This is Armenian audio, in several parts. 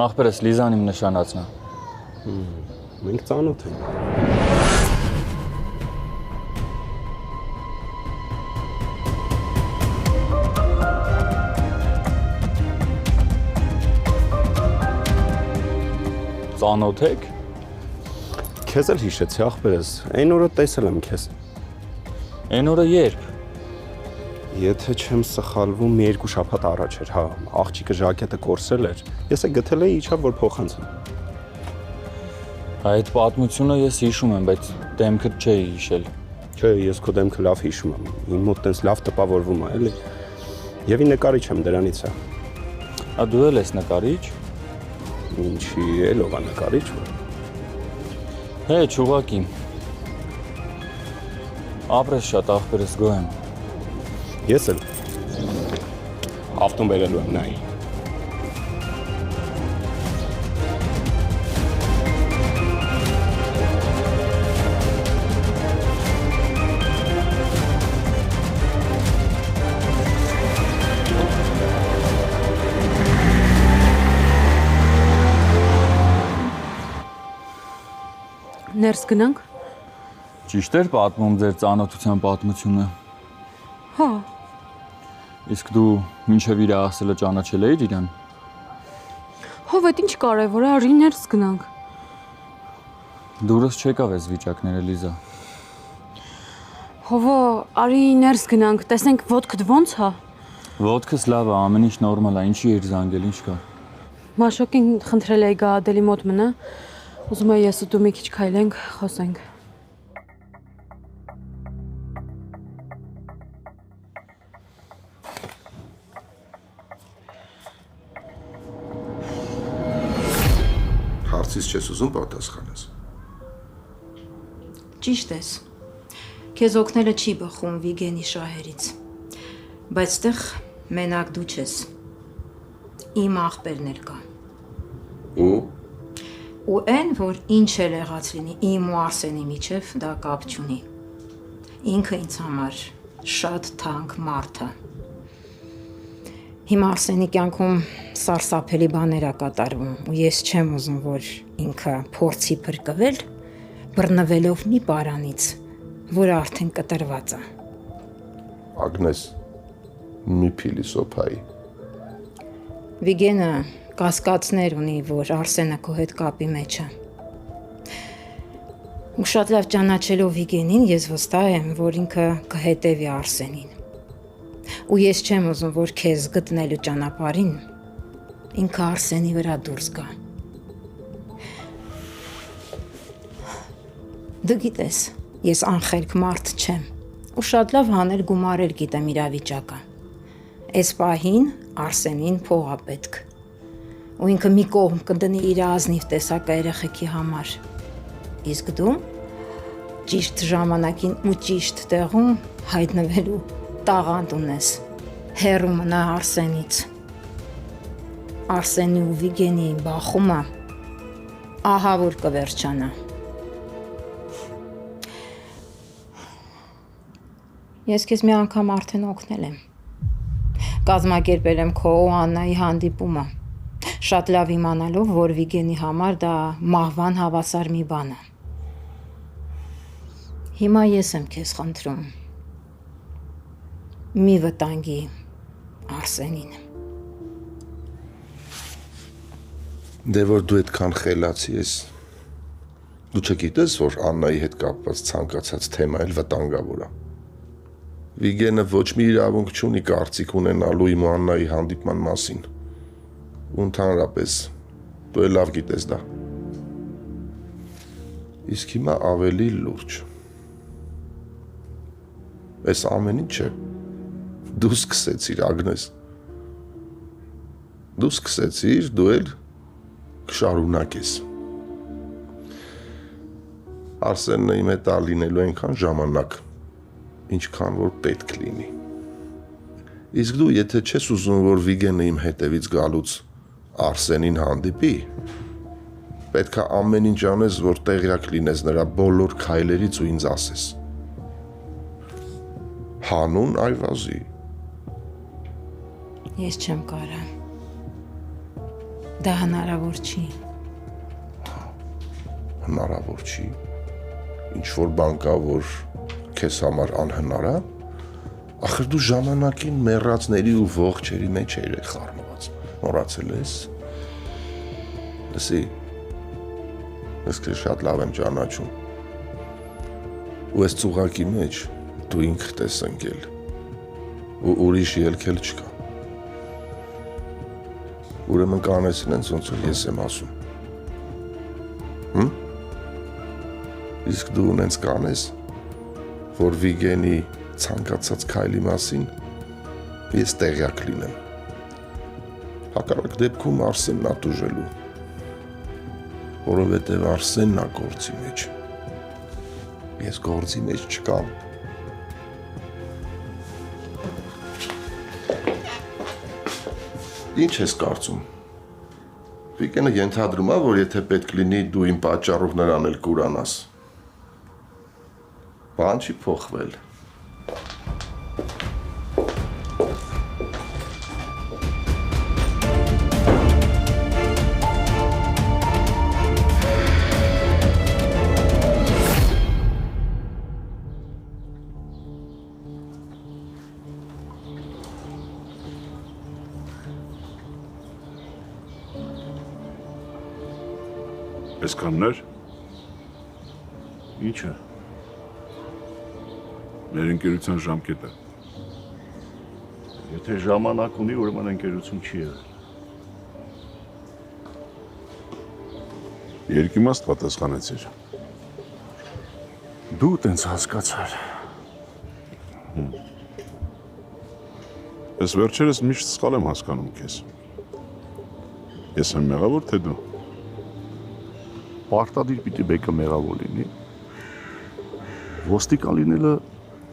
Ախպերս Լիզան իմ նշանածն է։ Մենք ծանոթ ենք։ Ծանոթ եք։ Քեզ էլ հիշեցի ախպերս, այն օրը տեսել եմ քեզ։ Այն օրը երբ։ Եթե չեմ սխալվում, մի երկու շաբաթ առաջ էր, հա, աղջիկը ժակետը կորսել էր, ես է գտել էի, իջավ, որ փոխանցեմ։ Այդ պատմությունը ես հիշում եմ, բայց դեմքդ չէի հիշել։ Չէ, ես քո դեմքը լավ հիշում եմ, իմ մոտ տենց լավ տպավորվում է, էլի։ Եվ նկարիչ եմ դրանից է։ Դու էլ ես նկարիչ։ Ինչի էլ ով է նկարիչ։ Հե, չուղակի։ Ապրես շատ ախպերս գոհ եմ։ Ես էլ ավտոն բերելու եմ նայ։ Ներս գնանք։ Ճիշտ էր պատմում ձեր ծանոթության պատմությունը։ Հա։ Իսկ դու մինչև իր ասելը ճանաչել էիր իրան։ Հով էդ ինչ կարևոր է, արի ներս գնանք։ Դուրս չեկավ այս վիճակները Լիզա։ Հովո, արի ներս գնանք, տեսնենք ոտքդ ոնց է։ Ոտքս լավ է, ամեն ինչ նորմալ է, ինչի էր զանգել, ինչ կա։ Մաշոկին խնդրել էի գա Ադելի մոտ մնա։ Ուզում եմ ես ու դու մի քիչ քայլենք, խոսենք։ Հարցից չես ուզում պատասխանես։ Ճիշտ ես։ Քեզ օգնելը չի բխում Վիգենի շահերից։ Բայց տեղ մենակ դու չես։ Իմ աղբերն էլ կա։ Ու այն, որ ինչ էլ եղած լինի իմ ու Արսենի միջև, դա կապ չունի։ Ինքը ինձ համար շատ թանկ մարդ է։ Հիմա Արսենի կյանքում սարսափելի բաներ է կատարվում, ու ես չեմ ուզում, որ ինքը փորձի փրկվել, բռնվելով մի պարանից, որը արդեն կտրված է։ Ագնես, մի փիլիսոփայի։ Վիգենը կասկածներ ունի, որ Արսենը քո հետ կապի մեջ է։ Ու շատ լավ ճանաչելով Վիգենին, ես վստահ եմ, որ ինքը կհետևի Արսենին։ Ու ես չեմ ուզում, որ քեզ գտնելու ճանապարհին ինքը Արսենի վրա դուրս գա։ Դու գիտես, ես անխելք մարդ չեմ, ու շատ լավ հանել գումարել գիտեմ իրավիճակը։ Այս պահին Արսենին փող է պետք։ Ու ինքը մի կողմ կդնի իր ազնիվ տեսակը երեխեքի համար։ Իսկ դու ճիշտ ժամանակին ու ճիշտ տեղում հայտնվելու տաղանդ ունես, հեռու մնա Արսենից։ Արսենի ու Վիգենի բախումը ահա որ կվերջանա։ Ես քեզ մի անգամ արդեն օգնել եմ։ Կազմակերպել եմ քո ու Աննայի հանդիպումը, շատ լավ իմանալով, որ Վիգենի համար դա մահվան հավասար մի բան է։ Հիմա ես եմ քեզ խնդրում։ Մի վտանգի Արսենին։ Դե որ դու այդքան խելացի ես, դու չգիտես, որ Աննայի հետ կապված ցանկացած թեմա էլ վտանգավոր է։ Վիգենը ոչ մի իրավունք չունի կարծիք ունենալու իմ ու Աննայի հանդիպման մասին։ Ու ընդհանրապես, դու էլ լավ գիտես դա։ Իսկ հիմա ավելի լուրջ։ Այս ամեն ինչը դու սկսեցիր, Ագնես։ Դու սկսեցիր, դու էլ կշարունակես։ Արսենն իմ հետ լինելու այնքան ժամանակ, ինչքան որ պետք լինի։ Իսկ դու եթե չես ուզում, որ Վիգենը իմ հետևից գալուց Արսենին հանդիպի, պետք է ամեն ինչ անես, որ տեղյակ լինես նրա բոլոր քայլերից ու ինձ ասես։ Հանուն Այվազի։ Ես չեմ կարա։ Դա հնարավոր չի։ Հնարավոր չի։ Ինչ որ բան կա, որ քեզ համար անհնար է։ Ախր դու ժամանակին մեռածների ու ողջերի մեջ էիր խառնված։ Մոռացել ես։ Լսի։ Ես քեզ շատ լավ եմ ճանաչում։ Ու այս ծուղակի մեջ դու ինքդ ես ընկել։ Ու ուրիշ ելք էլ չկա։ Ուրեմն կանես ինձ ոնց որ ես եմ ասում։ Իսկ դու ունես կանես, որ Վիգենի ցանկացած քայլի մասին ես տեղյակ լինեմ։ Հակառակ դեպքում Արսենն ա տուժելու, որովհետև Արսենն ա գործի մեջ։ Ես գործի մեջ չկամ։ Ինչ ես կարծում։ Վիգենը ենթադրում է, որ եթե պետք լինի դու իմ պատճառով նրան էլ կուրանաս։ Բան չի փոխվել։ Այսքաններ։ Ինչը։ Մեր ընկերության ժամկետը։ Եթե ժամանակ ունի, ուրեմն ընկերություն չի եղել։ Երկիմաստ պատասխանեցիր։ Դու տենց հասկացար։ Ես վերջերս միշտ սխալ եմ հասկանում քեզ։ Ես եմ մեղավոր, թե դու։ Պարտադիր պիտի բեկը մեղավոր լինի։ Ոստիկան լինելը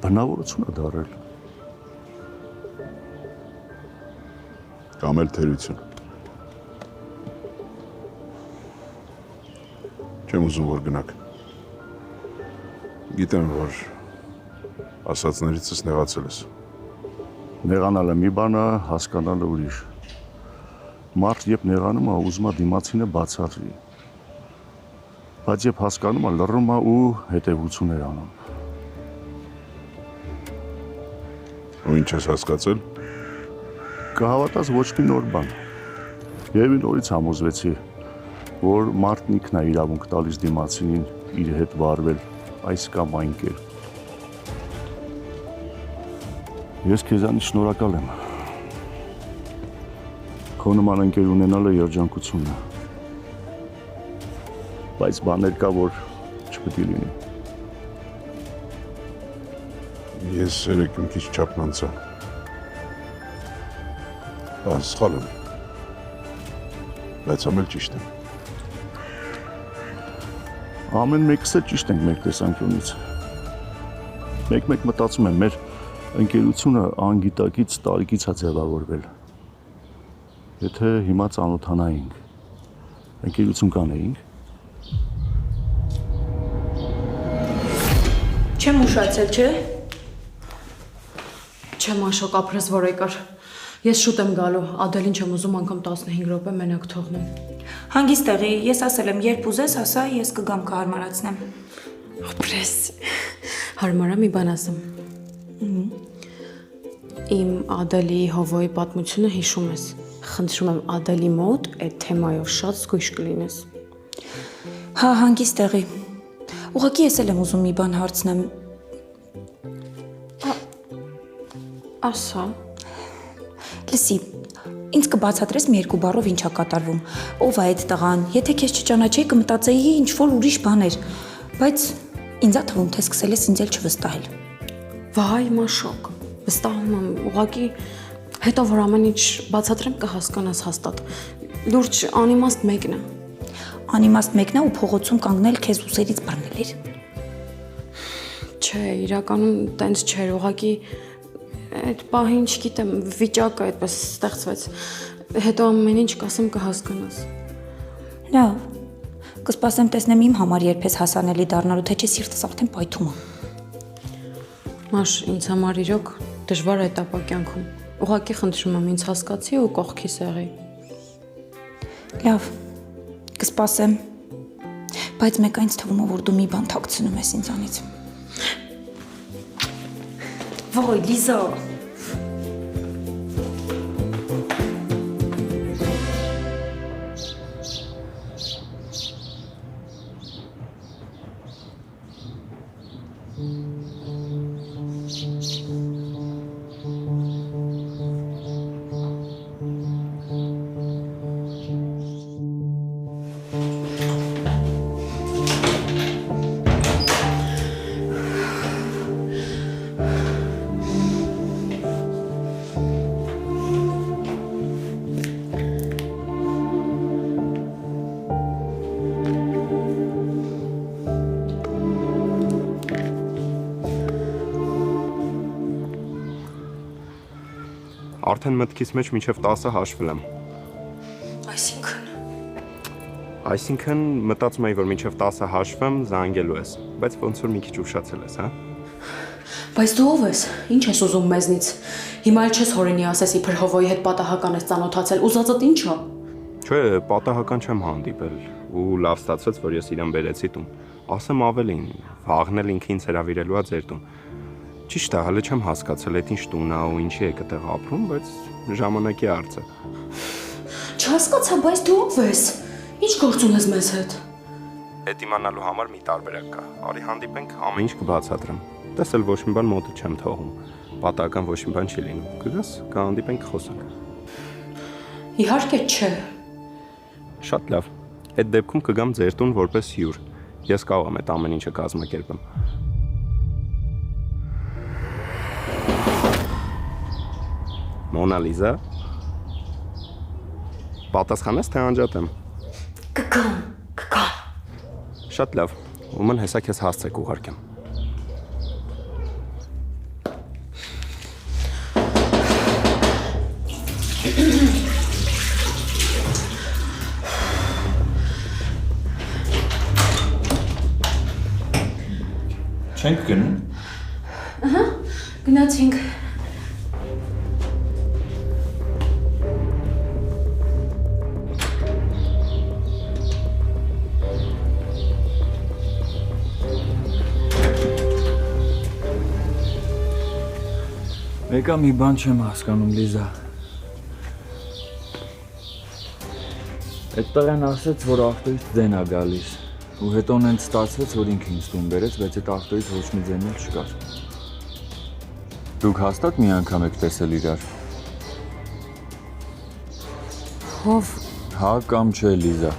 բնավորություն է դարել։ Կամ էլ թերություն։ Չեմ ուզում որ գնաք։ Գիտեմ, որ ասածներիցս նեղացել ես։ Նեղանալը մի բան է, հասկանալը ուրիշ։ Մարդ երբ նեղանում է, ուզում է դիմացինը բացատրի։ Բայց երբ հասկանում է, լռում է ու հետևություններ անում։ Ու ինչ ես հասկացել։ Կհավատաս ոչ մի նոր բան։ Եվ նորից համոզվեցի, որ մարդն ինքն է իրավունք տալիս դիմացինին իր հետ վարվել այս կամ այն կերպ։ Ես քեզանից շնորհակալ եմ։ Քո նման ընկեր ունենալը երջանկություն է։ Բայց բաներ կա, որ չպետք է լինի։ Ես երեք մի քիչ չափն անցա։ Սխալ եմ։ Բայց ամեն ճիշտ եմ։ Ամեն մեկս էլ ճիշտ ենք մեր տեսանկյունից։ Մեկ-մեկ մտածում եմ, մեր ընկերությունը անգիտակից տարիքից է ձևավորվել։ Եթե հիմա ծանոթանայինք, ընկերություն կանեինք։ Չեմ ուշացել, չէ՞։ Չեմ Աշոկ, ապրես որ եկար։ Ես շուտ եմ գալու, Ադելին չեմ ուզում անգամ 15 րոպե մենակ թողնում։ Հանգիստ տեղի, ես ասել եմ, երբ ուզես, ասա, ես կգամ կհարմարացնեմ։ Ապրես։ Հարմարա մի բան ասեմ։ Իմ Ադելի Հովոյի պատմությունը հիշում ես։ Խնդրում եմ Ադելի մոտ այդ թեմայով շատ զգույշ կլինես։ Հա, հանգիստ տեղի։ Ուղղակի ես էլ եմ ուզում մի բան հարցնեմ։ Ասա։ Լսի, ինձ կբացատրես մի երկու բառով ինչա կատարվում։ Ով է այդ տղան։ Եթե քեզ չճանաչեի, կմտածեի ինչ որ ուրիշ բաներ, բայց ինձ ա թվում, թե սկսել ես ինձ էլ չվստահել։ Վայ, Մաշոկ, վստահում եմ, ուղղակի հետո որ ամեն ինչ բացատրեմ կհասկանաս հաստատ։ Լուրջ անիմաստ մեկն է։ Անիմաստ մեկն է ու փողոցում կանգնել քեզ ուսերից բռնել էր։ Չէ, իրականում տենց չէր, ուղղակի այդ պահին չգիտեմ, վիճակը այդպես ստեղծվեց։ Հետո ամեն ինչ կասեմ կհասկանաս։ Լավ։ Կսպասեմ տեսնեմ իմ համար երբ ես հասանելի դառնալու, թե չէ սիրտս արդեն պայթում է։ Մաշ, ինձ համար իրոք դժվար է տապա կյանքում։ Ուղղակի խնդրում եմ ինձ հասկացի ու կողքիս եղի։ Լավ, կսպասեմ, բայց մեկ այնց թվում է, որ դու մի բան թաքցնում ես ինձանից։ Ոյ, Լիզա։ Արդեն մտքիս մեջ մինչև 10-ը հաշվել եմ։ Այսինքն մտածում էի, որ մինչև 10-ը հաշվեմ, զանգելու ես, բայց ոնց որ մի քիչ ուշացել ես, հա։ Բայց դու ով ես։ Ինչ ես ուզում մեզնից։ Հիմա էլ չես հորինի ասես իբր Հովոյի հետ պատահական ես ծանոթացել։ Ուզածդ ինչ է։ Չէ, պատահական չեմ հանդիպել ու լավ ստացվեց, որ ես իրան բերեցի տուն։ Ասեմ ավելին, վաղն էլ ինքը ինձ հրավիրելու է ձեր տուն։ Ճիշտ է, հələ չեմ հասկացել այդ ինչ տունն է ու ինչի եք այդտեղ ապրում, բայց ժամանակի հարց է։ Չհասկացա, բայց դու ով ես։ Ինչ գործ ունես մեզ հետ։ Այդ իմանալու համար մի տարբերակ կա։ Արի հանդիպենք, ամեն ինչ կբացատրեմ։ Տեսել ոչ մի բան մոտը չեմ թողում։ Պատահական ոչ մի բան չի լինում։ Կգաս, կհանդիպենք, խոսենք։ Իհարկե չէ։ Շատ լավ։ Այդ դեպքում կգամ ձեր տուն որպես հյուր։ Ես կարող եմ այդ ամեն ինչը կազմակերպեմ։ Մոնա Լիզա։ Պատասխանես թե անջատեմ։ Կգամ։ Շատ լավ։ Ումն հեսա քեզ հասցեք ուղարկեմ։ Չենք գնում։ Գնացինք։ Մեկը մի բան չեմ հասկանում, Լիզա։ Այդ տղեն ասեց, որ ավտոյից ձեն է գալիս։ Ու հետո նենց ստացվեց, որ ինքը ինձ տուն բերեց, բայց այդ ավտոյից ոչ մի ձեն էլ չկար։ Դուք հաստատ մի անգամ եք տեսել իրար։ Հով։ Հա կամ չէ, Լիզա։